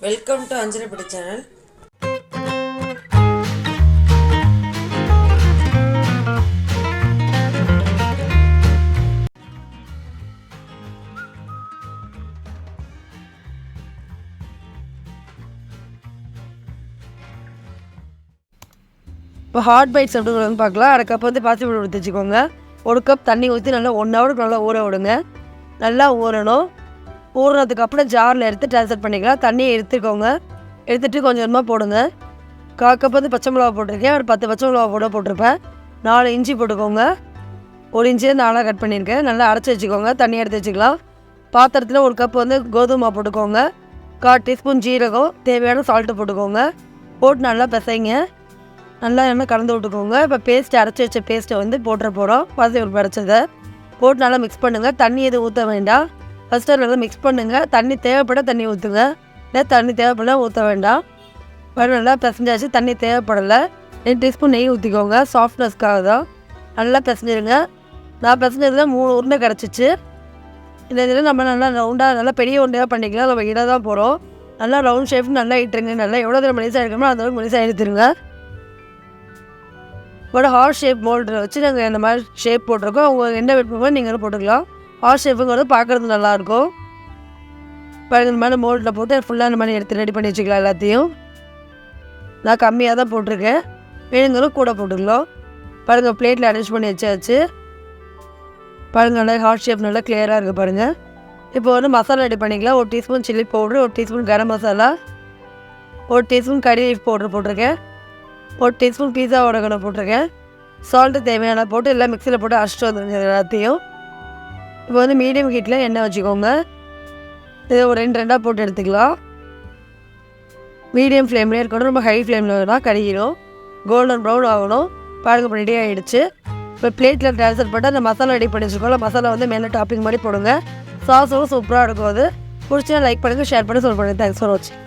Welcome to அஞ்சலிப்படி channel. இப்போ hot bites எப்படி வந்து பார்க்கலாம். அரை கப் வந்து பாசிப்பருப்பு எடுத்து வச்சுக்கோங்க. ஒரு கப் தண்ணி ஊற்றி நல்லா 1 ஹவருக்கு நல்லா ஊற விடுங்க. நல்லா ஊறணும். ஊறினதுக்கப்புறம் ஜாரில் எடுத்து ட்ரான்ஸ்ஃபர் பண்ணிக்கலாம். தண்ணியை எடுத்துக்கோங்க. எடுத்துகிட்டு கொஞ்சம் கொஞ்சமாக போடுங்க. 1/4 கப் வந்து பச்சை மிளகா போட்டிருக்கேன். ஒரு 10 பச்சை மிளகா போட்டிருப்பேன். 4 இஞ்சி போட்டுக்கோங்க. 1 இஞ்சியை 4 கட் பண்ணியிருக்கேன். நல்லா அரைச்சி வச்சுக்கோங்க. தண்ணி எடுத்து வச்சுக்கலாம். பாத்திரத்தில் 1 கப் வந்து கோதுமை போட்டுக்கோங்க. 1/4 டீஸ்பூன் ஜீரகம், தேவையான சால்ட்டு போட்டுக்கோங்க. போட்டு நல்லா பிசைங்க. நல்லா எண்ணெய் கலந்து விட்டுக்கோங்க. இப்போ அரைச்சி வச்ச பேஸ்ட்டை வந்து போட்டுற போகிறோம். பாசிப்பருப்பு அரைச்சதை போட்டு நல்லா மிக்ஸ் பண்ணுங்கள். தண்ணி எதுவும் ஊற்ற வேண்டாம். ஃபஸ்ட்டு நல்லா மிக்ஸ் பண்ணுங்கள். தண்ணி தேவைப்பட தண்ணி ஊற்றுங்க. இல்லை தண்ணி தேவைப்பட ஊற்ற வேண்டாம். நல்லா பிசைஞ்சாச்சு. தண்ணி தேவைப்படலை. 2 டீஸ்பூன் நெய் ஊற்றிக்கோங்க. சாஃப்ட்னஸ்க்காக தான். நல்லா பிசைஞ்சிருங்க. நான் பிசைஞ்சதில் 3 உருண்டை கிடச்சிச்சு. இந்த இதில் நம்ம நல்லா ரவுண்டாக நல்லா பெரிய உருண்டையாக பண்ணிக்கலாம். நம்ம இட தான் போகிறோம். நல்லா ரவுண்ட் ஷேப் நல்லா இட்டுருங்க. நல்லா எவ்வளோ தூரம் மெலிசாக எடுக்கணுமோ அந்த அளவுக்கு மெலிசாக எடுத்துருங்க. இப்போ ஹார்ட் ஷேப் மோல்டில் வச்சு நாங்கள் இந்த மாதிரி ஷேப் போட்டிருக்கோம். அவங்க என்ன விருப்பமோ நீங்கள் போட்டுக்கலாம். ஹார்ட் ஷேப்புங்கிறது பார்க்குறது நல்லாயிருக்கும். பாருங்கள், இந்த மாதிரி மோல்டில் போட்டு ஃபுல்லாக இந்த மாதிரி எடுத்து ரெடி பண்ணி வச்சுக்கலாம். எல்லாத்தையும் நான் கம்மியாக தான் போட்டிருக்கேன். வேணுங்களும் கூட போட்டுக்கலாம். பாருங்கள், பிளேட்டில் அரேஞ்ச் பண்ணி வச்சாச்சு. பாருங்கள், நல்லா ஹார்ட் ஷேப் நல்லா கிளியராக இருக்குது. பாருங்கள், இப்போ வந்து மசாலா ரெடி பண்ணிக்கலாம். 1 teaspoon chilli powder, 1 teaspoon garam masala, 1 teaspoon curry leaf powder போட்டிருக்கேன். 1 டீஸ்பூன் பீஸா உடகனை போட்டிருக்கேன். சால்ட்டு தேவையான போட்டு எல்லாம் மிக்சியில் போட்டு அரைச்சிட்டு வந்துருங்க எல்லாத்தையும். இப்போ வந்து மீடியம் ஹீட்டில் எண்ணெய் வச்சுக்கோங்க. இதை ஒரு 2 போட்டு எடுத்துக்கலாம். மீடியம் ஃப்ளேம்லேயே இருக்கணும். ரொம்ப ஹை ஃப்ளேமில் தான் கறியிடும். கோல்டன் ப்ரௌன் ஆகணும். பாருங்கள், இப்போ ரெடி ஆகிடுச்சு. இப்போ பிளேட்டில் ட்ரான்ஸ்ஃபர் பண்ணிட்டு அந்த மசாலா ரெடி பண்ணி வச்சுக்கோங்க. மசாலா வந்து மேலே டாப்பிங் மாதிரி போடுங்க. சாஸும் சூப்பராக இருக்கும். அது பிடிச்சா லைக் பண்ணுங்கள், ஷேர் பண்ணி சொல்லுங்கள். தேங்க்ஸ் ஃபார் வாட்சிங்.